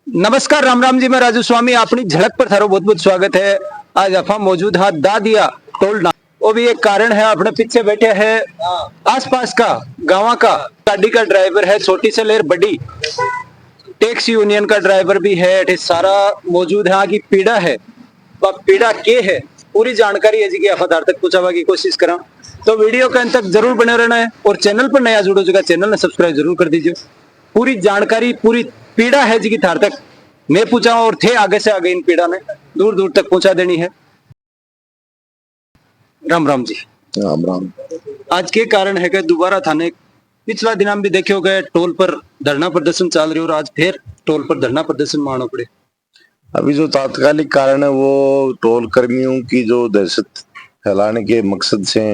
नमस्कार राम राम जी, मैं राजू स्वामी अपनी झड़क पर थारो बहुत बहुत स्वागत है। आज अफा मौजूद है दादिया टोल ना, वो भी एक कारण है। अपने पीछे बैठे है आसपास का गांव का गाड़ी का ड्राइवर है, छोटी से लेर बड़ी टैक्सी यूनियन का ड्राइवर भी है। ये सारा मौजूद है। आगे पीड़ा है, वह पीड़ा के है पूरी जानकारी है जी की अफादार तक पहुंचावा की कोशिश करा। तो वीडियो के अंत तक जरूर बने रहना है और चैनल पर नया जुड़ो जगह चैनल ने सब्सक्राइब जरूर कर दीजिए। पूरी जानकारी पूरी पीड़ा है जी की थार तक मैं पूछा और थे आगे से आगे इन पीड़ा ने दूर दूर तक पहुंचा देनी है। राम राम जी। राम राम। आज के कारण है कि दोबारा थाने पिछला दिन हम भी देखे हो गए टोल पर धरना प्रदर्शन चल रही और आज फिर टोल पर धरना प्रदर्शन मानना पड़े। अभी जो तात्कालिक कारण है वो टोल कर्मियों की जो दहशत फैलाने के मकसद से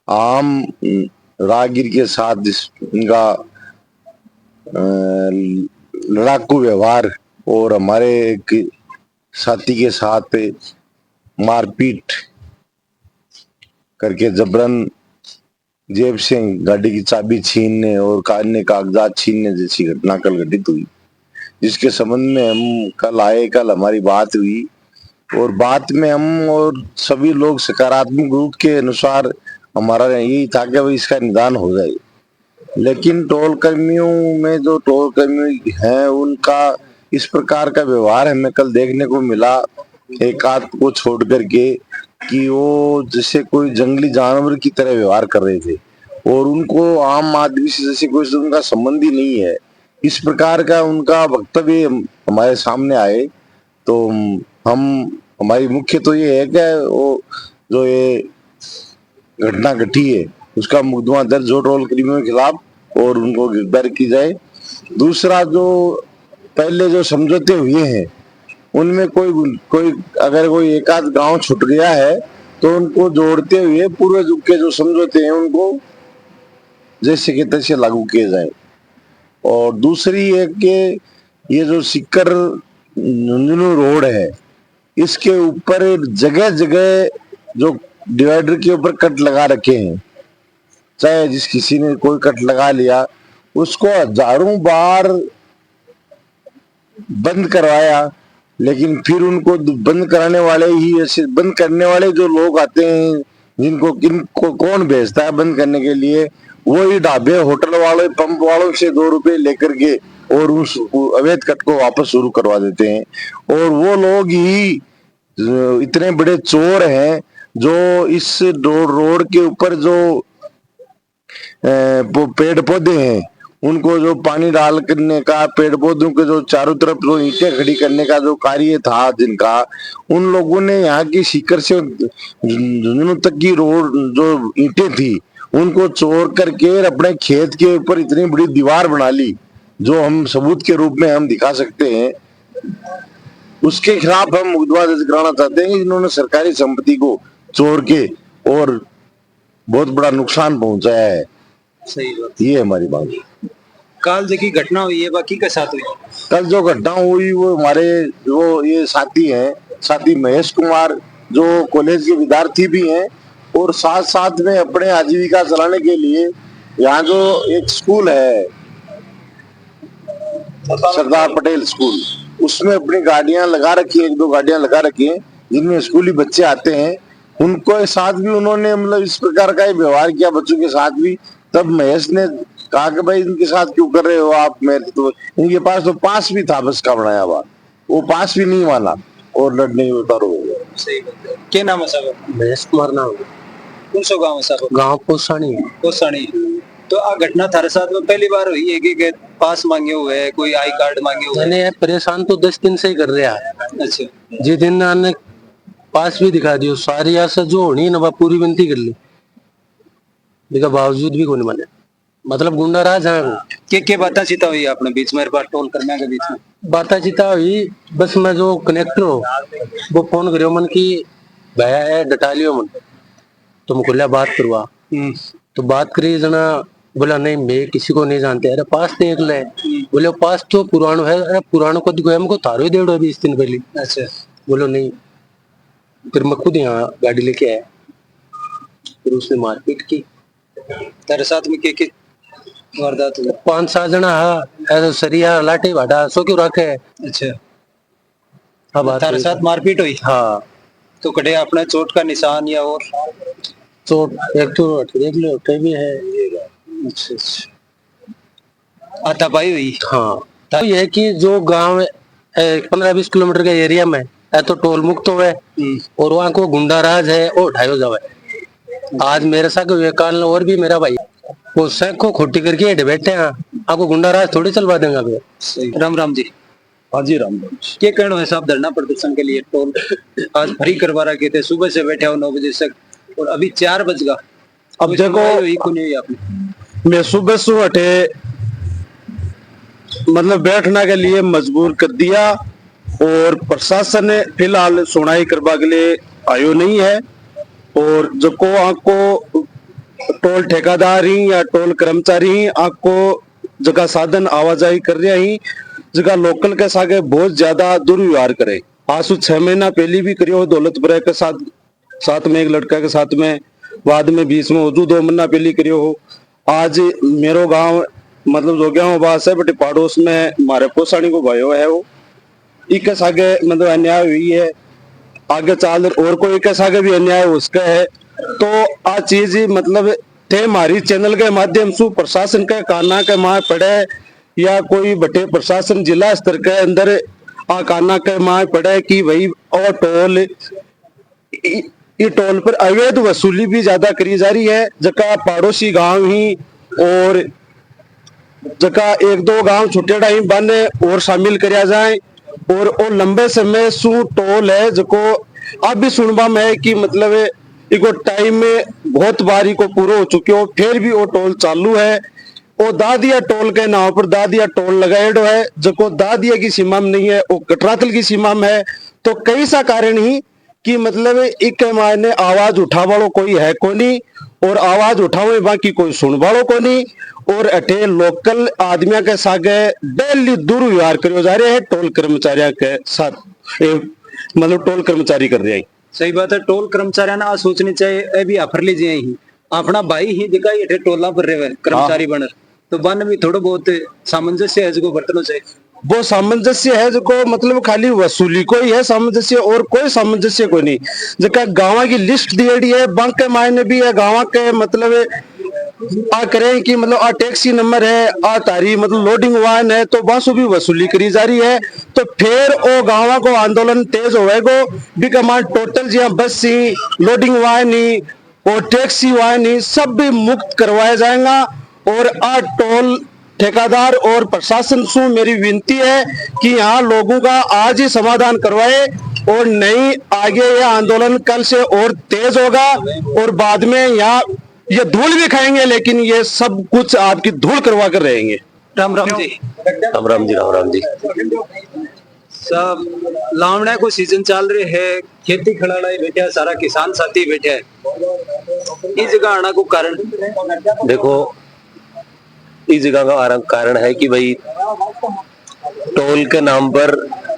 आम राहगीर के साथ इनका लड़ाकू व्यवहार और हमारे एक साथी के साथ मारपीट करके जबरन जेब से गाड़ी की चाबी छीनने और अन्य कागजात छीनने जैसी घटना कल घटित हुई, जिसके संबंध में हम कल आए। कल हमारी बात हुई और बात में हम और सभी लोग सकारात्मक रूप के अनुसार हमारा यही था कि भाई इसका निदान हो जाए। लेकिन टोल कर्मियों में जो टोल कर्मी हैं उनका इस प्रकार का व्यवहार हमें कल देखने को मिला, एक आध को छोड़ करके, कि वो जैसे कोई जंगली जानवर की तरह व्यवहार कर रहे थे और उनको आम आदमी से जैसे कोई उनका संबंध ही नहीं है, इस प्रकार का उनका वक्तव्य हमारे सामने आए। तो हम हमारी मुख्य तो ये है कि वो जो ये घटना घटी है उसका मुकदमा दर्ज हो टोल कर्मियों के खिलाफ और उनको गिरफ्तार की जाए। दूसरा, जो पहले जो समझौते हुए हैं उनमें कोई कोई अगर कोई एक आध गांव छूट गया है तो उनको जोड़ते हुए पूर्व युग के जो समझौते हैं उनको जैसे के तैसे लागू किए जाए। और दूसरी है कि ये जो सिक्कर झुंझुनू रोड है इसके ऊपर जगह जगह जो डिवाइडर के ऊपर कट लगा रखे हैं, चाहे जिस किसी ने कोई कट लगा लिया उसको हजारों बार बंद करवाया, लेकिन फिर उनको बंद कराने वाले ही ऐसे बंद करने वाले जो लोग आते हैं जिनको किनको कौन भेजता है बंद करने के लिए, वही ढाबे होटल वाले पंप वालों से 2 रुपए लेकर के और उस अवैध कट को वापस शुरू करवा देते हैं। और वो लोग ही इतने बड़े चोर हैं जो इस रोड के ऊपर जो पेड़ पौधे हैं उनको जो पानी डाल करने का, पेड़ पौधों के जो चारों तरफ जो ईंटें खड़ी करने का जो कार्य था जिनका, उन लोगों ने यहाँ की सीकर से झुंझुनू तक की रोड जो ईंटें थी उनको चोर करके अपने खेत के ऊपर इतनी बड़ी दीवार बना ली जो हम सबूत के रूप में हम दिखा सकते हैं। उसके खिलाफ हम मुकदमा दर्ज कराना चाहते हैं। इन्होंने सरकारी संपत्ति को चोर के और बहुत बड़ा नुकसान पहुंचाया है। सही बात। ये हमारी बात। काल जी की घटना हुई है, बाकी के साथ हुई। कल जो घटना हुई वो हमारे जो ये साथी हैं, साथी महेश कुमार जो कॉलेज के विद्यार्थी भी हैं और साथ साथ में अपने आजीविका चलाने के लिए यहाँ जो एक स्कूल है सरदार पटेल स्कूल, उसमें अपनी गाड़ियां लगा रखी है, 1-2 गाड़ियां लगा रखी है जिनमें स्कूली बच्चे आते हैं। उनको साथ भी उन्होंने मतलब इस प्रकार का व्यवहार किया बच्चों के साथ भी। तब महेश ने कहा कि भाई इनके साथ क्यों कर रहे हो आप, मेरे तो इनके पास तो पास भी था बस का बनाया हुआ, वो पास भी नहीं माना और लड़ने में उतारो हो गया। सही बात है। क्या नाम है साहब? महेश कुमार नाम। कौन सा गांव है साहब? गांव पोसानी। कोसानी। तो आ घटना थारे साथ में पहली बार हुई है कि पास मांगे हुए है, कोई आई कार्ड मांगे हुए है? मैंने परेशान तो 10 दिन से ही कर रहा है। अच्छा। जिस दिन आने पास भी दिखा दियो, सारी आशा जो होनी ना पूरी विनती कर ली, लेकिन बावजूद भी कोई माने। मतलब गुंडा राज है वो। के बातें चिता हुई आपने बीच में बार टोल करने के बीच में? बाता चिता हुई बस। मैं जो कनेक्टर हो वो फोन करियो मन की भैया है डटालियो मन, तुम खुला बात करवा। तो बात करी जना, बोला नहीं मैं किसी को नहीं जानते। अरे पास देख ले। बोले पास तो पुरानो है। अरे पुरानो को दिखो, हमको थारो ही दे दो 20 दिन पहले। अच्छा। बोलो नहीं। फिर मैं खुद यहाँ गाड़ी लेके आया, फिर उसने मारपीट की। तेरे साथ में के वारदात हुई। 5-7 जना है ऐसे सरिया लाठी भाटा सो क्यों रखे। अच्छा, अब बात तारे हुई। साथ मारपीट हुई हाँ, तो कटे अपने चोट का निशान या और? चोट एक तो देख लो उठे भी है। अच्छा अच्छा, हाथापाई हुई। हाँ, तो ये है कि जो गांव 15-20 किलोमीटर के एरिया में है तो टोल मुक्त हो है और वहाँ को गुंडा राज है वो उठायो जावे। आज मेरे साथ हुए काल और भी मेरा भाई वो सैंको खोटी करके हेठ बैठे हैं, आपको गुंडा राज थोड़ी चलवा देंगे अभी। सही। राम राम जी। हाँ जी राम। क्या कहना है साहब धरना प्रदर्शन के लिए? टोल आज फ्री करवा रखे थे, सुबह से बैठे हो 9 बजे तक और अभी 4 बज गया। अब कोई देखो, सुनवाई हुई क्यों नहीं हुई आपने? मैं सुबह से उठे मतलब बैठने के लिए मजबूर कर दिया और प्रशासन ने फिलहाल सुनाई करवा के लिए आयो नहीं है। और जो को आपको टोल ठेकेदार ही या टोल कर्मचारी ही आपको जगह साधन आवाजाही कर रहे ही जगह लोकल के सागे बहुत ज्यादा दुर्व्यवहार करे। आज से 6 महीना पहले भी करियो दौलतपुर के साथ में एक लड़का के साथ में, बाद में बीच में वजू 2 महीना पहले करियो हो। आज मेरो गांव मतलब जो गया बास है बट पड़ोस में मारे पोसाणी को भयो है वो इके सागे मतलब अन्याय हुई है। आगे चाल और कोई के सागे भी अन्याय उसका है तो आ चीज मतलब थे हमारी चैनल के माध्यम से प्रशासन के काना के माँ पड़े या कोई बटे प्रशासन जिला स्तर के अंदर आ काना के माँ पड़े कि भाई और टोल ये टोल पर अवैध वसूली भी ज्यादा करी जा रही है। जका पड़ोसी गांव ही और जका 1-2 गांव छुटेड़ा ही बने और शामिल करया जाए और वो लंबे समय सु टोल है जको अब भी सुनबा में कि मतलब इको टाइम में बहुत बारी को पूरा हो चुके हो फिर भी वो टोल चालू है। वो दादिया टोल के नाम पर दादिया टोल लगाएडो है जको दादिया की सीमा में नहीं है, वो कटरातल की सीमा में है। तो कई सा कारण ही कि मतलब एक मायने आवाज उठा वालो कोई है को नहीं और आवाज उठावे बाकी कोई सुन वालो को नहीं और अठे लोकल आदमिया के सागे डेली दुर्व्यवहार करो जा रहे हैं टोल कर्मचारियों के साथ मतलब टोल कर्मचारी कर रहे हैं। सही बात है। टोल कर्मचारी ना सोचनी चाहिए ए भी आफर लीजिए ही अपना भाई ही दिखा ये टोला पर रहे कर्मचारी बन तो बन भी थोड़ा बहुत सामंजस्य है जो बरतनो चाहिए। वो सामंजस्य है जो मतलब खाली वसूली को ही है सामंजस्य और कोई सामंजस्य कोई नहीं। जका गाँव की लिस्ट दिएड़ी है बैंक के मायने भी है गाँव के मतलब आ करें कि मतलब आ टैक्सी नंबर है आ तारी मतलब लोडिंग वाहन है तो बस भी वसूली करी जा रही है। तो फिर वो गाँव को आंदोलन तेज होएगो भी कमान टोटल जी बस सी लोडिंग वाहन ही और टैक्सी वाहन ही सब भी मुक्त करवाया जाएगा। और आ टोल ठेकेदार और प्रशासन से मेरी विनती है कि यहाँ लोगों का आज ही समाधान करवाए और नहीं आगे यह आंदोलन कल से और तेज होगा और बाद में यहाँ ये धूल भी खाएंगे लेकिन ये सब कुछ आपकी धूल करवा कर रहेंगे। राम राम जी। राम राम जी, राम राम जी। सब लावड़ा को सीजन चल रहे है, खेती खड़ाड़ा बैठा सारा किसान साथी बैठा है इस जगह आना को कारण देखो इस जगह का कारण है कि भाई टोल के नाम पर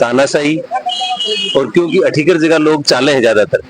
तानाशाही और क्योंकि अठीकर जगह लोग चाले हैं ज्यादातर।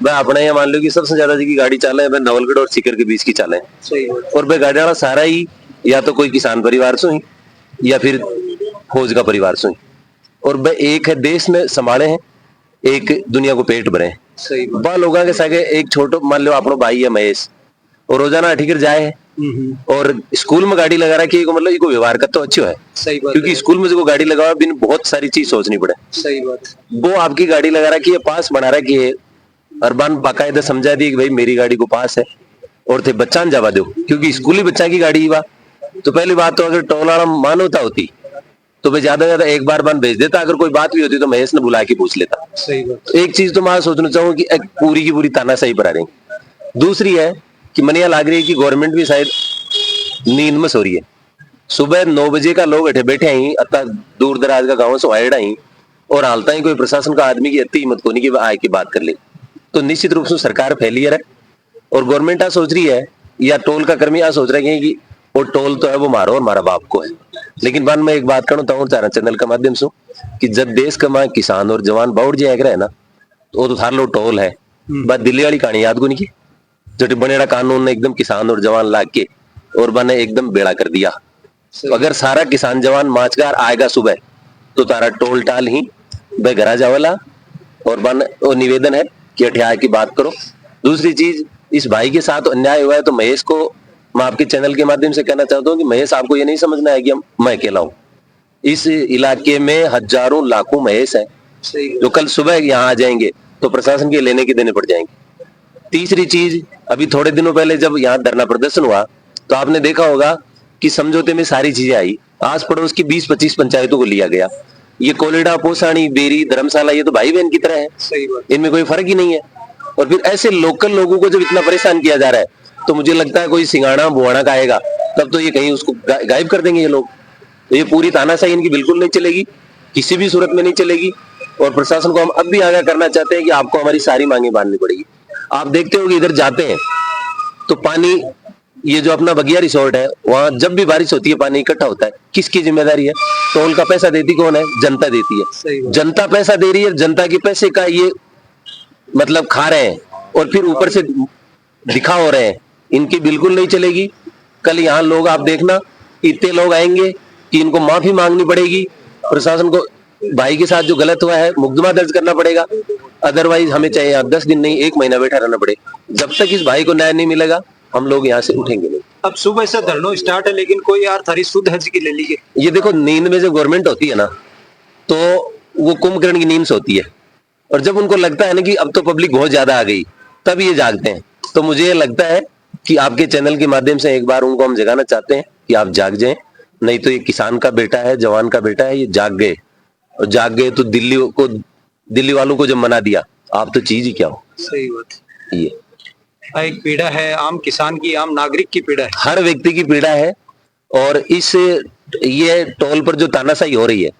मैं अपने यहाँ मान लो कि सबसे ज्यादा जी की गाड़ी चाले है नवलगढ़ और सीकर के बीच की चाले है। सही है। और वह गाड़ी वाला सारा ही या तो कोई किसान परिवार से ही या फिर फौज का परिवार से ही और वह एक है देश में संभाले हैं एक दुनिया को पेट भरे हैं। सही बात। वह लोगों के सागे एक छोटो मान लो अपनो भाई है महेश और रोजाना अठीकर जाए है और स्कूल में गाड़ी लगा रखी है मतलब इको व्यवहार का तो अच्छो है। सही बात क्योंकि स्कूल में जो गाड़ी लगा बिन बहुत सारी चीज सोचनी पड़े। सही बात। वो आपकी गाड़ी लगा रखी है पास बना रखी है और बन बाकायदा समझा दी कि भाई मेरी गाड़ी को पास है और थे बच्चा जावा दो क्योंकि स्कूली बच्चा की गाड़ी हुआ। तो पहली बात तो अगर टोल वाला मानवता होती तो वे ज्यादा एक बार बन भेज देता। अगर कोई बात भी होती तो महेश ने बुला के पूछ लेता। सही बात। एक चीज तो मैं सोचना चाहूँ कि एक पूरी की पूरी तानाशाही पर आ रही। दूसरी है कि मनिया लाग रही है कि गवर्नमेंट भी शायद नींद में सो रही है। सुबह 9 बजे का लोग बैठे बैठे ही अतः दूर दराज का गाँव से आयड़ा ही और हालता ही कोई प्रशासन का आदमी की इतनी हिम्मत को नहीं कि आए की बात कर ले तो निश्चित रूप से सरकार फेलियर है और गवर्नमेंट आ सोच रही है या टोल का कर्मी आ सोच रहे हैं कि वो टोल तो है वो मारो और मारा बाप को है। लेकिन बाद में एक बात करूँ तो चाह चैनल के माध्यम से कि जब देश का माँ किसान और जवान बाउट जी है ना तो वो तो थार लो टोल है बात दिल्ली वाली कहानी याद को नहीं की जो बनेड़ा कानून ने एकदम किसान और जवान लाग के और मैंने एकदम बेड़ा कर दिया। तो अगर सारा किसान जवान माचगार आएगा सुबह तो तारा टोल टाल ही बे घरा जावला। और वो निवेदन है कि अठ्याय की बात करो। दूसरी चीज, इस भाई के साथ अन्याय हुआ है तो महेश को मैं आपके चैनल के माध्यम से कहना चाहता हूँ कि महेश, आपको ये नहीं समझना है कि मैं अकेला हूँ। इस इलाके में हजारों लाखों महेश हैं जो कल सुबह यहाँ आ जाएंगे तो प्रशासन के लेने के देने पड़ जाएंगे। तीसरी चीज, अभी थोड़े दिनों पहले जब यहाँ धरना प्रदर्शन हुआ तो आपने देखा होगा कि समझौते में सारी चीजें आई। आस पड़ोस की 20-25 पंचायतों को लिया गया। ये कोलेडा, पोसानी, बेरी, धर्मशाला ये तो भाई बहन की तरह है, इनमें कोई फर्क ही नहीं है। और फिर ऐसे लोकल लोगों को जब इतना परेशान किया जा रहा है तो मुझे लगता है कोई सिंगाड़ा बुआड़ा का आएगा तब तो ये कहीं उसको गायब कर देंगे ये लोग। तो ये पूरी तानाशाही इनकी बिल्कुल नहीं चलेगी, किसी भी सूरत में नहीं चलेगी। और प्रशासन को हम अब भी आगाह करना चाहते हैं कि आपको हमारी सारी मांगे माननी पड़ेगी। आप देखते हो कि इधर जाते हैं तो पानी, ये जो अपना बगिया रिसोर्ट है, वहां जब भी बारिश होती है पानी इकट्ठा होता है, किसकी जिम्मेदारी है? टोल का पैसा देती कौन है? जनता देती है। जनता पैसा दे रही है, जनता के पैसे का ये मतलब खा रहे हैं और फिर ऊपर से दिखा हो रहे हैं। इनकी बिल्कुल नहीं चलेगी। कल यहाँ लोग, आप देखना, इतने लोग आएंगे कि इनको माफी मांगनी पड़ेगी। प्रशासन को भाई के साथ जो गलत हुआ है मुकदमा दर्ज करना पड़ेगा। अदरवाइज हमें चाहे आप 10 दिन नहीं 1 महीना बैठा रहना पड़े। जब तक इस भाई को न्याय नहीं मिलेगा हम लोग यहाँ से उठेंगे नहीं। अब सुबह से धरना स्टार्ट है लेकिन कोई यार थारी शुद्ध हज की ले लीजिए। ये देखो, नींद में जब गवर्नमेंट होती है ना तो वो कुंभकर्ण की नींद से होती है। और जब उनको लगता है ना कि अब तो पब्लिक बहुत ज्यादा आ गई, तब ये जागते हैं। तो मुझे लगता है कि आपके चैनल के माध्यम से एक बार उनको हम जगाना चाहते हैं कि आप जाग जाएं। नहीं तो ये किसान का बेटा है, जवान का बेटा है, ये जाग गए। और जाग गए तो दिल्ली वालों को जब मना दिया, आप तो चीज ही क्या हो। सही बात। ये एक पीड़ा है आम किसान की, आम नागरिक की पीड़ा है, हर व्यक्ति की पीड़ा है। और ये टोल पर जो तानाशाही हो रही है,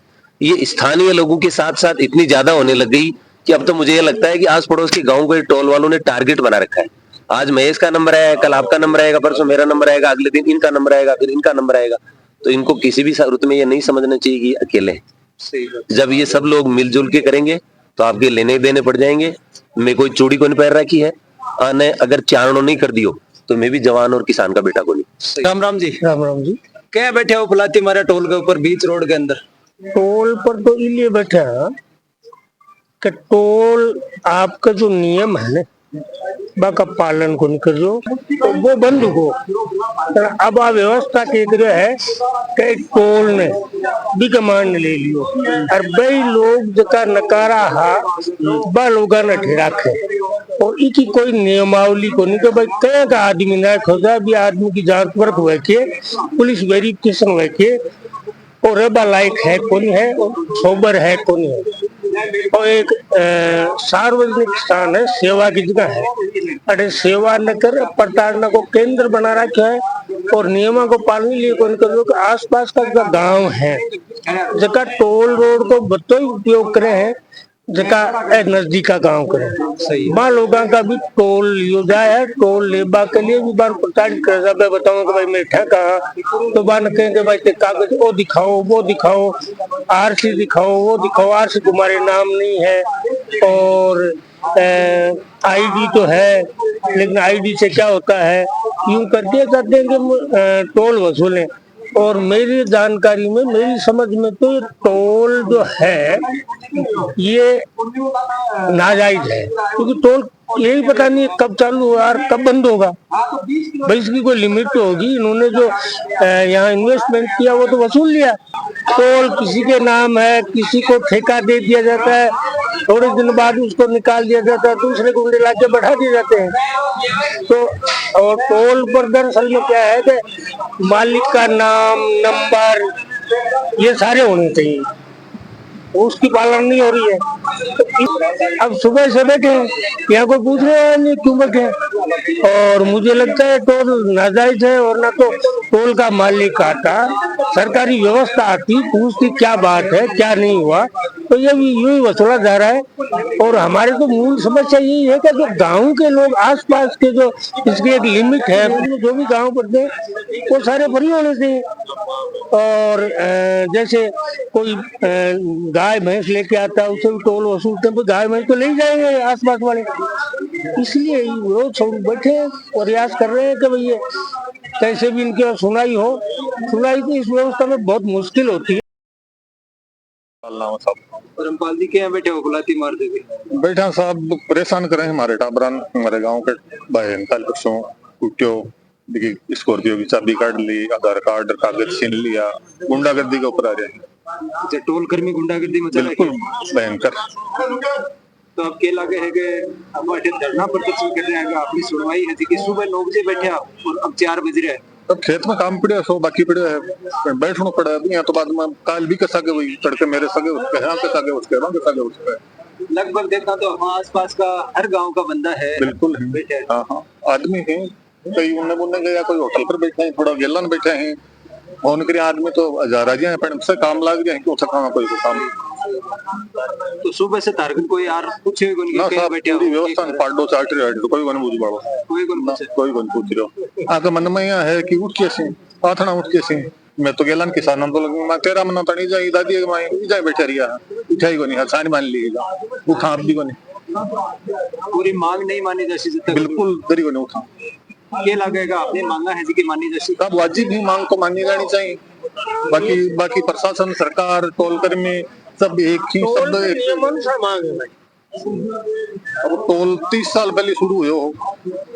ये स्थानीय लोगों के साथ साथ इतनी ज्यादा होने लग गई कि अब तो मुझे ये लगता है कि आस पड़ोस के गांव को टोल वालों ने टारगेट बना रखा है। आज महेश का नंबर आया, कल आपका नंबर आएगा, परसों मेरा नंबर आएगा, अगले दिन इनका नंबर आएगा, फिर इनका नंबर आएगा। तो इनको किसी भी सूरत में ये नहीं समझना चाहिए कि अकेले हैं। सही बात। जब ये सब लोग मिलजुल के करेंगे तो आपके लेने देने पड़ जाएंगे। मैं कोई चूड़ी को नहीं पैर रखी है, आने अगर चारणों नहीं कर दियो तो मैं भी जवान और किसान का बेटा को नहीं। राम राम जी। राम राम जी। क्या बैठे हो पलाती मारा टोल के ऊपर बीच रोड के अंदर? टोल पर तो इसलिए बैठा कि टोल आपका जो नियम है ना बाका पालन को नहीं कर जो तो वो बंद हो। अब आ व्यवस्था के है कि टोल ने भी कमांड ले लियो और भाई लोग जका नकारा हा बा लोगा न ठेराखे। और इकी कोई नियमावली को नहीं कि भाई कहीं का आदमी ना खोजा भी आदमी की जांच परख हुए के पुलिस वेरिफिकेशन हुए के और रेबा लायक है कौन है और सोबर है कौन है। और एक सार्वजनिक स्थान है, सेवा की जगह है। अरे सेवा न कर प्रताड़ना को केंद्र बना रखा है और नियमों को पालन लिए कौन कर लो। आस पास का जो गांव है जगह टोल रोड को बतो उपयोग करे हैं, जगह नजदीक का गांव करे वहाँ लोगों का भी टोल लियो जाए। टोल लेबा के लिए भी बार प्रताड़ित कर जाए। बताऊंगा कि भाई मैं ठेका तो बार कहेंगे भाई ते कागज वो दिखाओ, आरसी दिखाओ, वो दिखाओ, आरसी तुम्हारे नाम नहीं है और आईडी तो है लेकिन आईडी से क्या होता है, यूं करके कहते हैं कि टोल वसूलें। और मेरी जानकारी में, मेरी समझ में तो टोल जो है ये नाजायज है क्योंकि टोल यही पता नहीं कब चालू हुआ और कब बंद होगा। भाई इसकी कोई लिमिट तो होगी। इन्होंने जो यहाँ इन्वेस्टमेंट किया वो तो वसूल लिया। टोल किसी के नाम है, किसी को ठेका दे दिया जाता है, थोड़े दिन बाद उसको निकाल दिया जाता है, दूसरे को ला के बढ़ा दिए जाते हैं। तो और टोल पर दरअसल में क्या है कि मालिक का नाम, नंबर ये सारे होने चाहिए, उसकी पालन नहीं हो रही है। तो अब सुबह से बैठे हैं, यहाँ को पूछ रहे हैं नहीं क्यों बैठे हैं। और मुझे लगता है टोल नाजायज है और ना तो टोल का मालिक आता, सरकारी व्यवस्था आती, पूछती क्या बात है क्या नहीं हुआ, तो ये भी यूं ही वसूला जा रहा है। और हमारे तो मूल समस्या यही है कि जो गाँव के लोग आसपास के जो इसकी एक लिमिट है, जो भी गाँव पड़ते हैं वो सारे फ्री होने चाहिए। और जैसे कोई गाय भैंस लेके आता है उसे भी टोल वसूलते हैं, गाय में तो ले ही जाएंगे आसपास वाले, इसलिए वो छोड़ बैठे हैं, प्रयास कर रहे हैं कि भैया कैसे भी इनकी सुनाई हो। सुनाई तो इस व्यवस्था में बहुत मुश्किल होती है। रामपाल जी के यहाँ बैठे हो बुलाती मार देते बैठा साहब परेशान करे हमारे टाबरान, हमारे गांव के बहन कल परसों कुटियो देखिए, स्कॉर्पियो की चाबी काट ली, आधार कार्ड कागज छीन लिया, गुंडागर्दी के ऊपर आ रहे हैं। अच्छा, टोल कर्मी गुंडागर्दी मचा रहे बिल्कुल हैं। भयंकर। तो अब के लगे है कि अब बैठे धरना प्रदर्शन कर रहे हैं, अपनी सुनवाई है कि सुबह 9 बजे बैठे आप और अब 4 बज रहे हैं। अब खेत में काम पड़े सो बाकी पड़े है, बैठना पड़ा है यहाँ तो बाद में काल भी कसा के वही तड़के मेरे सगे उसके यहाँ के सगे उसके वहाँ के सगे उसके। लगभग देखा तो हम आसपास का हर गांव का बंदा है। बिल्कुल है, बैठे हैं। हाँ हाँ आदमी है, कई उन्ने बुनने गया, कोई होटल पर बैठे हैं, थोड़ा गेलन बैठे हैं, फोन करिए आदमी तो हजार आ जाए पर से काम लाग जाए क्यों थका कोई को काम तो सुबह से तारगन कोई यार पूछे ना साहब, पूरी व्यवस्था में पाडो चाट रहे हैं, कोई को नहीं बुझ पाड़ो, कोई को नहीं पूछे। कोई को नहीं पूछ रहे। आगे मन में यह है कि उठ कैसे आथना उठ कैसे, मैं तो गेलन किसान तो लगे मैं तेरा मना तनी जाई दादी के माई जाए बैठा रिया उठाई को नहीं हसानी मान लीजिएगा, उठा आप भी को नहीं, पूरी मांग नहीं मानी जैसी जब तक बिल्कुल दरी को नहीं उठा। ये लगेगा आपने मांगा है जी की मानी जैसी। सब वाजिब ही मांग तो मानी जानी चाहिए, बाकी बाकी प्रशासन सरकार टोल कर्मी सब एक ही सब एक। अब टोल 30 साल पहले शुरू हुए हो,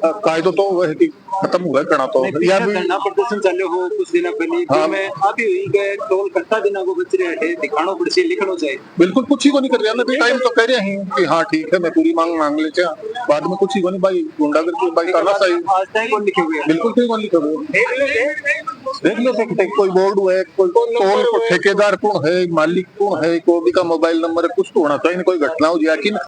कायदो तो वह कि खत्म हुआ करना तो या भी धरना प्रदर्शन चले हो कुछ दिन पहले हाँ। मैं अभी हुई के टोल करता दिन को बच रहे हैं, दिखानो पड़े लिखनो चाहिए। बिल्कुल कुछ ही को नहीं कर रहा ना, टाइम तो कह रहे हैं कि हाँ ठीक है मैं पूरी मांग मांग लेते हैं, बाद में कुछ ही को नहीं भाई गुंडागर्दी भाई करना चाहिए। आज तक कौन लिखे हुए हैं? बिल्कुल ठीक को लिखे हुए देख लो सकते कोई बोर्ड है, कोई टोल को ठेकेदार कौन है, मालिक कौन है, कोई का मोबाइल नंबर है, कुछ तो होना चाहिए, कोई घटना हो जाए कि